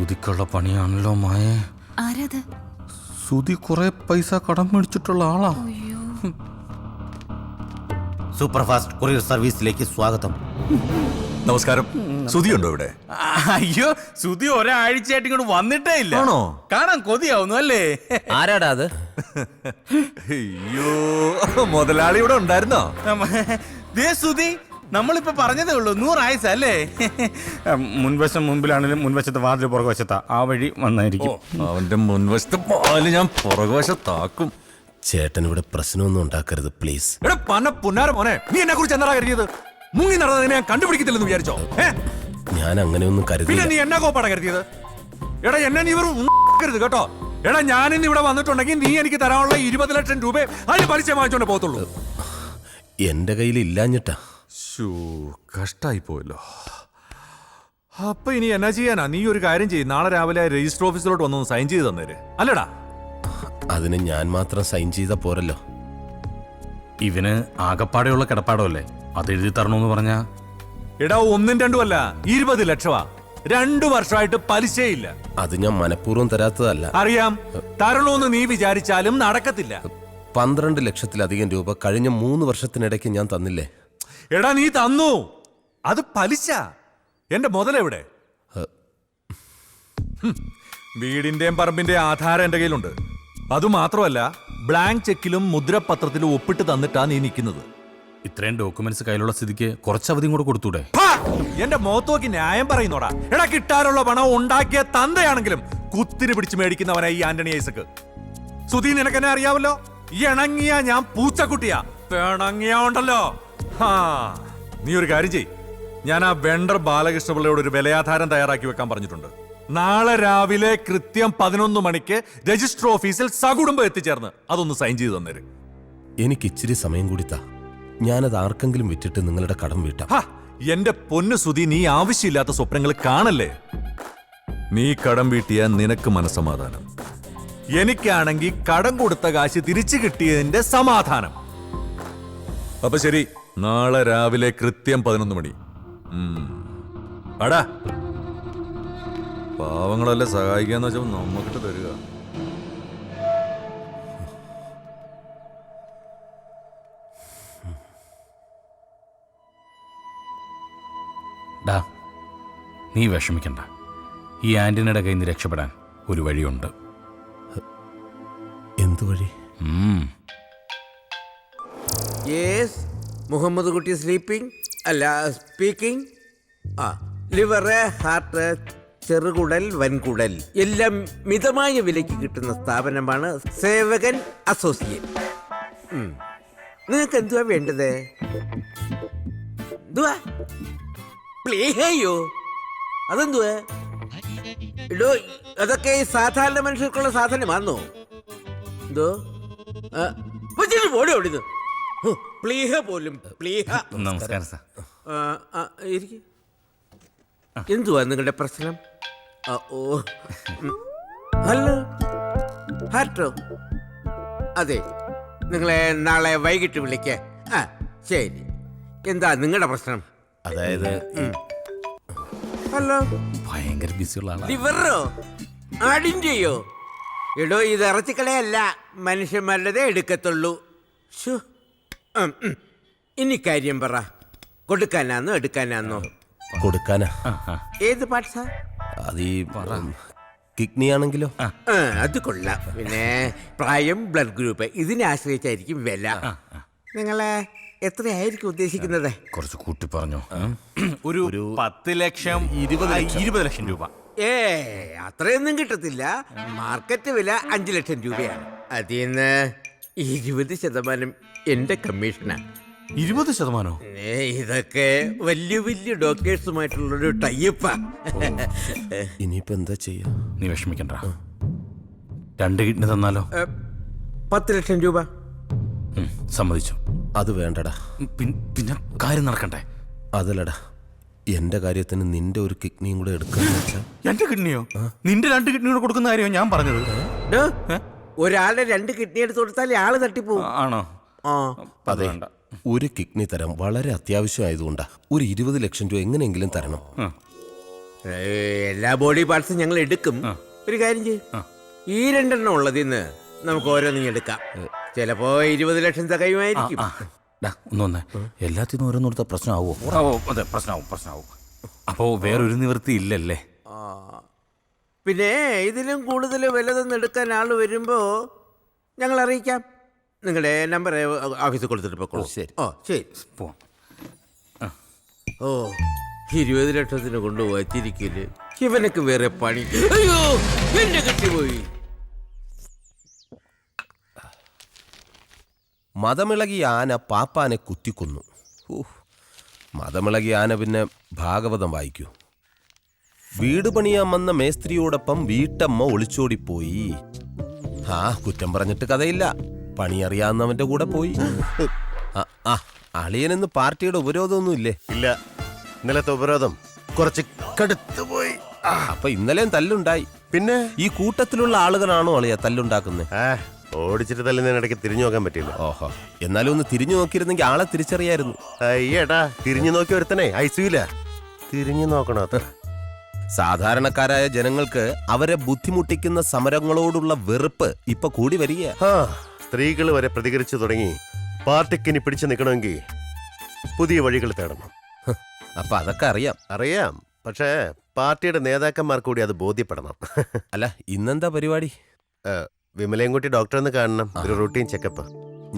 സുതിക്കുള്ള പണിയാണല്ലോ മായേ. ആരാത്? സുതി കുറെ പൈസ കടം മേടിച്ചിട്ടുള്ള ആളാ. സൂപ്പർ ഫാസ്റ്റ് കൊറിയർ സർവീസിലേക്ക് സ്വാഗതം. നമസ്കാരം. സുധി ഉണ്ടോ ഇവിടെ? അയ്യോ, സുതി ഒരാഴ്ചയായിട്ട് ഇങ്ങോട്ട് വന്നിട്ടേ ഇല്ല. ആണോ? കാണാൻ കൊതിയാവുന്നു അല്ലേ? ആരാടാ അത്? അയ്യോ, മുതലാളി ഇവിടെ ഉണ്ടായിരുന്നോ? ദേ സുതി, നമ്മളിപ്പോ പറഞ്ഞതേ ഉള്ളൂ 100 ആയുസ് അല്ലേ? മുൻവശം മുമ്പിലാണെങ്കിലും മുൻവശത്ത് വാതിൽ പുറകുവശത്താ, ആ വഴി വന്നായിരിക്കും. അവന്റെ മുൻവശത്ത് പാല് ഞാൻ പുറകുവശത്താക്കും. ചേട്ടൻ ഇവിടെ പ്രശ്നമൊന്നും ഉണ്ടാക്കരുത് പ്ലീസ്. എടാ പന്ന പുന്നാര മോനെ, നീ എന്നെ കുറിച്ച് എന്താ കരുതിയത്? മുങ്ങി നടന്നതിനെ ഞാൻ കണ്ടുപിടിക്കത്തില്ലെന്ന് വിചാരിച്ചോ? ഞാൻ അങ്ങനെയൊന്നും പിന്നെ കരുതില്ല. നീ എന്നാ കോപ്പാടാ കരുതിയത്? എടാ എന്നെ നീ കരുത് കേട്ടോ. എടാ ഞാനിന്ന് ഇവിടെ വന്നിട്ടുണ്ടെങ്കിൽ നീ എനിക്ക് തരാനുള്ള 20 ലക്ഷം രൂപ അതിന് പലിശ വാങ്ങിച്ചോണ്ട് പോകത്തുള്ളൂ. എന്റെ കയ്യിൽ ഇല്ലാഞ്ഞിട്ടാ. കഷ്ടായി പോയല്ലോ. അപ്പൊ ഇനി എന്നാ ചെയ്യാനാ? നീ ഒരു കാര്യം ചെയ്യും, നാളെ രാവിലെ രജിസ്റ്റർ ഓഫീസിലോട്ട് വന്നൊന്ന് സൈൻ ചെയ്ത് തന്നേര്. അല്ലടാ? അതിന് ഞാൻ മാത്രം സൈൻ ചെയ്ത പോരല്ലോ. ഇവന് ആകപ്പാടെയുള്ള കിടപ്പാടോ അല്ലേ, അത് എഴുതി തരണമെന്ന് പറഞ്ഞാ? എടാ 1ഉം 2ഉം അല്ല, 20 ലക്ഷമാ. 2 വർഷമായിട്ട് പലിശയില്ല. അത് ഞാൻ മനഃപൂർവ്വം തരാത്തതല്ല. അറിയാം, തരണോന്ന് നീ വിചാരിച്ചാലും നടക്കത്തില്ല. 12 ലക്ഷത്തിലധികം രൂപ കഴിഞ്ഞ 3 വർഷത്തിനിടയ്ക്ക് ഞാൻ തന്നില്ലേ? എടാ നീ തന്നു, അത് പലിശ. എന്റെ മുതലെവിടെ? വീടിന്റെയും പറമ്പിന്റെയും ആധാരം എന്റെ കയ്യിലുണ്ട്. അതുമാത്രമല്ല, ബ്ലാങ്ക് ചെക്കിലും മുദ്രപത്രത്തിലും ഒപ്പിട്ട് തന്നിട്ടാ നീ നിൽക്കുന്നത്. ഇത്രയും ഡോക്യുമെന്റ്സ് കയ്യിലുള്ള സ്ഥിതിക്ക് കുറച്ച് അവധിയും കൂടെ കൊടുത്തൂടെ? എന്റെ മുഖത്തോക്കി ന്യായം പറയുന്നോടാ. എടാ കിട്ടാനുള്ള പണം ഉണ്ടാക്കിയ തന്തയാണെങ്കിലും കുത്തിരി പിടിച്ച് മേടിക്കുന്നവനാ ഈ ആന്റണി ഐസക്ക്. സുധീ നിനക്കെന്നെ അറിയാവല്ലോ. ഇണങ്ങിയ ഞാൻ പൂച്ചക്കുട്ടിയാ, പിണങ്ങിയ ഉണ്ടല്ലോ. നീ ഒരു കാര്യം ചെയ്, ഞാൻ ആ വെണ്ടർ ബാലകൃഷ്ണപിള്ളയോട് ഒരു വിലയാധാരം തയ്യാറാക്കി വെക്കാൻ പറഞ്ഞിട്ടുണ്ട്. നാളെ രാവിലെ കൃത്യം 11 മണിക്ക് രജിസ്റ്റർ ഓഫീസിൽ സകുടുംബം എത്തിച്ചേർന്ന് അതൊന്ന് സൈൻ ചെയ്ത് തന്നേര്. എനിക്ക് ഇച്ചിരി സമയം കൂടി താ. ഞാനത് ആർക്കെങ്കിലും വിറ്റിട്ട് നിങ്ങളുടെ കടം വീട്ടാം. എന്റെ പൊന്നു സുധി, നീ ആവശ്യമില്ലാത്ത സ്വപ്നങ്ങൾ കാണല്ലേ. നീ കടം വീട്ടിയ നിനക്ക് മനസ്സമാധാനം, എനിക്കാണെങ്കിൽ കടം കൊടുത്ത കാശ് തിരിച്ചു കിട്ടിയതിന്റെ സമാധാനം. അപ്പൊ ശരി, നാളെ രാവിലെ കൃത്യം 11 മണി. അടാ, പാവങ്ങളല്ലേ സഹായിക്കാന്ന് വെച്ചാൽ നമ്മക്കിട്ട് തരിക. ഡാ, നീ വിഷമിക്കണ്ട. ഈ ആന്റണിയുടെ കയ്യിൽ നിന്ന് രക്ഷപ്പെടാൻ ഒരു വഴിയുണ്ട്. എന്തു വഴി? യെസ്, മുഹമ്മദ് കുട്ടി സ്ലീപ്പിംഗ് അല്ല സ്പീക്കിംഗ്. ലിവറ്, ഹാർട്ട്, ചെറുകുടൽ, വൻകുടൽ എല്ലാം മിതമായ വിലയ്ക്ക് കിട്ടുന്ന സ്ഥാപനമാണ് സേവകൻ അസോസിയേറ്റ്. നിങ്ങൾക്ക് എന്തുവാ വേണ്ടത്? എന്തുവാ? പ്ലേയോ? അതെന്തുവാ? ഇടോ, അതൊക്കെ ഈ സാധാരണ മനുഷ്യർക്കുള്ള സാധനമാണോ? എന്തോ പോടി ഓടിത് പ്ലീഹ പോലും പ്ലീഹ. നമസ്കാരം സാർ. എന്തുവാ നിങ്ങളുടെ പ്രശ്നം? ഓ, ഹലോ, ഹാർട്ടോ. അതെ, നിങ്ങളെ നാളെ വൈകിട്ട് വിളിക്കേ. ശരി. എന്താ നിങ്ങളുടെ പ്രശ്നം? അതായത് ഹലോ, ഭയങ്കര ബിസിയുള്ള ആളാ. ലിവറോ ആടിന്റെയോ? എടോ, ഇത് ഇറച്ചിക്കടയല്ല, മനുഷ്യന്മാരുടേതേ എടുക്കത്തുള്ളൂ. ഇനി കാര്യം പറ, കൊടുക്കാനാന്നോ എടുക്കാനാന്നോ? കൊടുക്കാനാ. ഏത് പാർട്സാ? അത് ഈ കിഡ്നി ആണെങ്കിലോ? അത് കൊള്ളാം. പിന്നെ പ്രായം, ബ്ലഡ് ഗ്രൂപ്പ് ഇതിനെ ആശ്രയിച്ചായിരിക്കും വില. നിങ്ങളെ എത്രയായിരിക്കും ഉദ്ദേശിക്കുന്നത്? കുറച്ച് കൂട്ടി പറഞ്ഞു. ഒരു 10 ലക്ഷം 20 ലക്ഷം രൂപ. അത്രയൊന്നും കിട്ടത്തില്ല. മാർക്കറ്റ് വില 5 ലക്ഷം രൂപയാണ്. അതിന്ന് 20% എന്റെ കമ്മീഷനാണ്. 20%? ഇതൊക്കെ വലിയ വലിയ ഡോക്ടേഴ്സുമായിട്ടുള്ളൊരു ടൈപ്പാ. ഇനിയിപ്പോ എന്താ ചെയ്യാ? നീ വിഷമിക്കണ്ട. 2 കിഡ്നി തന്നാലോ? 10 ലക്ഷം രൂപ. സമ്മതിച്ചു. അത് വേണ്ടടാ. പിന്നെ കാര്യം നടക്കണ്ടേ? അതല്ലടാ, എന്റെ കാര്യത്തിന് നിന്റെ ഒരു കിഡ്നിയും കൂടെ എടുക്കാന്ന് വെച്ചാ. എന്റെ കിഡ്നിയോ? നിന്റെ 2 കിഡ്നി കൂടെ കൊടുക്കുന്ന കാര്യമോ ഞാൻ പറഞ്ഞത്? ഒരാളുടെ 2 കിഡ്നി എടുത്ത് കൊടുത്താൽ ആള് തട്ടിപ്പോവും. ആണോ? അതെ, ഒരു കിഡ്നി തരാം. വളരെ അത്യാവശ്യമായതുകൊണ്ടാ. ഒരു 20 ലക്ഷം രൂപ എങ്ങനെയെങ്കിലും തരണം. എല്ലാ ബോഡി പാർട്സും ഞങ്ങൾ എടുക്കും. ഒരു കാര്യം ചെയ്യും, ഈ 2 എണ്ണം ഉള്ളതിന്ന് നമുക്ക് ഓരോന്നും എടുക്കാം. ചിലപ്പോ 20 ലക്ഷം തികയുമായിരിക്കും. ഒന്നൊന്ന് എല്ലാത്തിനും ഓരോന്നെടുത്ത പ്രശ്നമാവോ? അതെ, പ്രശ്നമാവും. അപ്പോ വേറൊരു നിവൃത്തി ഇല്ലല്ലേ? പിന്നെ ഇതിലും കൂടുതൽ വലുതൊന്നും എടുക്കാൻ ആള് വരുമ്പോ ഞങ്ങൾ അറിയിക്കാം. നിങ്ങളുടെ നമ്പർ ഓഫീസിൽ കൊടുത്തിട്ട് പോക്കോളൂ. ശരി. ശരി. പോവാം. 20 ലക്ഷത്തിന് കൊണ്ടുപോയിട്ടിരിക്കല്. ഇവനൊക്കെ വേറെ പണി. അയ്യോ, എന്റെ കെട്ടിപ്പോയി. മതമിളകിയ ആന പാപ്പാനെ കുത്തിക്കൊന്നു. മതമിളകിയ ആന പിന്നെ ഭാഗവതം വായിക്കൂ. വീട് പണിയാൻ വന്ന മേസ്ത്രിയോടൊപ്പം വീട്ടമ്മ ഒളിച്ചോടിപ്പോയി. കുറ്റം പറഞ്ഞിട്ട് കഥയില്ല, പണിയറിയാവുന്നവന്റെ കൂടെ പോയി. അളിയനെന്ന് പാർട്ടിയുടെ ഉപരോധമൊന്നും ഇല്ലേ? ഇല്ല, ഇന്നലത്തെ ഉപരോധം കുറച്ച് കടുത്തു പോയി. അപ്പൊ ഇന്നലെയും തല്ലുണ്ടായി. പിന്നെ ഈ കൂട്ടത്തിലുള്ള ആളുകളാണോ അളിയ തല്ലുണ്ടാക്കുന്നത്? ഓടിച്ചിട്ട് തല്ലുന്നതിനിടയ്ക്ക് തിരിഞ്ഞു നോക്കാൻ പറ്റില്ല. ഓഹോ, എന്നാലും ഒന്ന് തിരിഞ്ഞു നോക്കിയിരുന്നെങ്കിൽ ആളെ തിരിച്ചറിയായിരുന്നു. അയ്യേട്ടാ, തിരിഞ്ഞു നോക്കി ഒരുത്തനെ ഐസിയൂല. തിരിഞ്ഞു നോക്കണോ? അത്ര സാധാരണക്കാരായ ജനങ്ങൾക്ക് അവരെ ബുദ്ധിമുട്ടിക്കുന്ന സമരങ്ങളോടുള്ള വെറുപ്പ് ഇപ്പൊ കൂടി വരിക. സ്ത്രീകൾ വരെ പ്രതികരിച്ചു തുടങ്ങി. പാർട്ടിക്ക് ഇനി പിടിച്ചു നിൽക്കണമെങ്കിൽ പുതിയ വഴികൾ തേടണം. അപ്പൊ അതൊക്കെ അറിയാം, പക്ഷേ പാർട്ടിയുടെ നേതാക്കന്മാർ കൂടി അത് ബോധ്യപ്പെടണം. അല്ല, ഇന്നെന്താ പരിപാടി? വിമലയും കൂട്ടി ഡോക്ടറെ കാണണം, ഒരു റൂട്ടീൻ ചെക്കപ്പ്.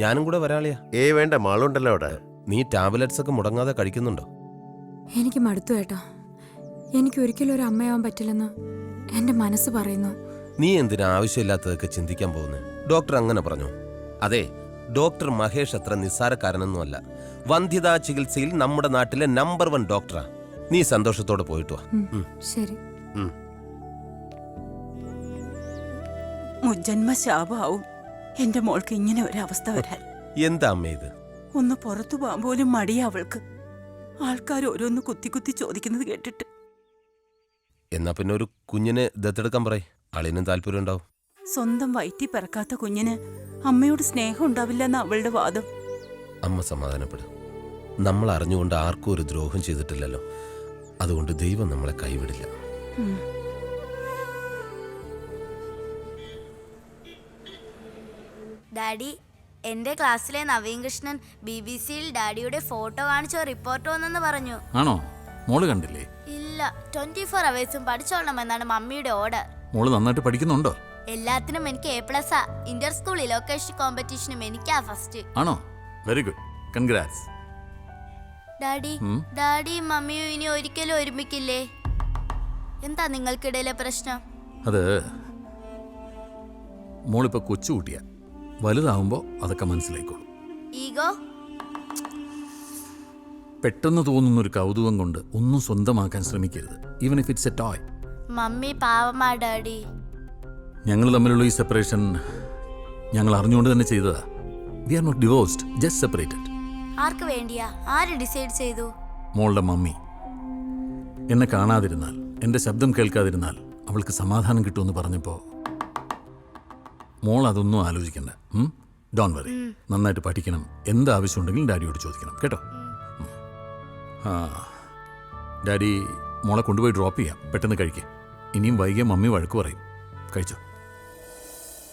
ഞാനും കൂടെ വരാളിയാ. വേണ്ട, മാളുണ്ടല്ലോ അവിടെ. നീ ടാബ്ലറ്റ്സ് ഒക്കെ മുടങ്ങാതെ കഴിക്കുന്നുണ്ടോ? എനിക്ക് മടുത്തു ഏട്ടാ. എനിക്ക് ഒരിക്കലും ഒരു അമ്മയാവാൻ പറ്റില്ലെന്ന് എന്റെ മനസ്സ് പറയുന്നു. നീ എന്തിനാ ആവശ്യമില്ലാത്തതൊക്കെ ചിന്തിക്കാൻ പോകുന്നത്? ഡോക്ടർ അങ്ങനെ പറഞ്ഞു. അതെ, ഡോക്ടർ മഹേഷ് അത്ര നിസ്സാരക്കാരനൊന്നുമല്ല. വന്ധ്യതാ ചികിത്സയിൽ നമ്മുടെ നാട്ടിലെ നമ്പർ 1 ഡോക്ടറാ. നീ സന്തോഷത്തോടെ പോയിട്ട് വാ. ശരി. മുജ്ജന്മ ശാപമാവും എന്റെ മോൾക്ക് ഇങ്ങനെ ഒരു അവസ്ഥ വരാൻ. എന്താ അമ്മ ഇത്? ഒന്ന് പുറത്തു പോകാൻ പോലും മടിയാ അവൾക്ക്. ആൾക്കാർ ഓരോന്ന് കുത്തി ചോദിക്കുന്നത് കേട്ടിട്ട്. എന്നാ പിന്നെ ഒരു കുഞ്ഞിനെ ദത്തെടുക്കാൻ പറയും, അളിനും താല്പര്യം ഉണ്ടാവും. സ്വന്തം വയറ്റി പിറക്കാത്ത കുഞ്ഞിന് അമ്മയോട് സ്നേഹം ഉണ്ടാവില്ലെന്ന അവളുടെ വാദം. അമ്മ സമാധാനപ്പെടും. നമ്മൾ അറിഞ്ഞുകൊണ്ട് ആർക്കും ഒരു ദ്രോഹം ചെയ്തിട്ടില്ലല്ലോ. അതുകൊണ്ട് ദൈവം നമ്മളെ കൈവിടില്ല. ഡാഡി, എന്റെ ക്ലാസ്സിലെ നവീൻ കൃഷ്ണൻ BBC-യിൽ ഡാഡിയുടെ ഫോട്ടോ കാണിച്ചോ റിപ്പോർട്ട് വന്നെന്ന് പറഞ്ഞു. ആണോ? മോള് കണ്ടില്ലേ? ഇല്ല, 24 അവേഴ്സും പഠിച്ചോളണമെന്നാണ് മമ്മിയുടെ ഓർഡർ. മോള് നന്നായിട്ട് പഠിക്കുന്നുണ്ടോ? എല്ലാത്തിനും എനിക്ക് A+. ഇന്റർ സ്കൂൾ ഇലോക്കേഷൻ കോമ്പറ്റീഷനും എനിക്കാ ഫസ്റ്റ്. ആണോ? Very good, congrats. ഡാഡിയും മമ്മിയും ഇനി ഒരിക്കലും ഒരുമിക്കില്ലേ? എന്താ നിങ്ങൾക്കിടയിലെ പ്രശ്നം? അത് മോളിപ്പോ കൊച്ചുകുട്ടിയാ. വലുതാവുമ്പോ അതൊക്കെ മനസ്സിലായിക്കോളും. ഈഗോ? പെട്ടെന്ന് തോന്നുന്നൊരു കൗതുകം കൊണ്ട് ഒന്നും സ്വന്തമാക്കാൻ ശ്രമിക്കരുത്, even if it's a toy. Mummy പാവമാ ഡാഡി. ഞങ്ങൾ തമ്മിലുള്ള ഈ സെപ്പറേഷൻ ഞങ്ങൾ അറിഞ്ഞുകൊണ്ട് തന്നെ ചെയ്തതാ. We are not divorced, just separated. ആർക്ക് വേണ്ടിയാ? ആര് ഡിസൈഡ് ചെയ്തു? മോളുടെ മമ്മി. എന്നെ കാണാതിരുന്നാൽ, എന്റെ ശബ്ദം കേൾക്കാതിരുന്നാൽ അവൾക്ക് സമാധാനം കിട്ടുമെന്ന് പറഞ്ഞപ്പോ മോൾ അതൊന്നും ആലോചിക്കണ്ട. ഡോൺ വറി, നന്നായിട്ട് പഠിക്കണം. എന്താവശ്യം ഉണ്ടെങ്കിലും ഡാഡിയോട് ചോദിക്കണം, കേട്ടോ? ഡാഡി മോളെ കൊണ്ടുപോയി ഡ്രോപ്പ് ചെയ്യാം. പെട്ടെന്ന് കഴിക്കുക. ഇനിയും വൈകിയ മമ്മി വഴക്ക് പറയും. കഴിച്ചോ.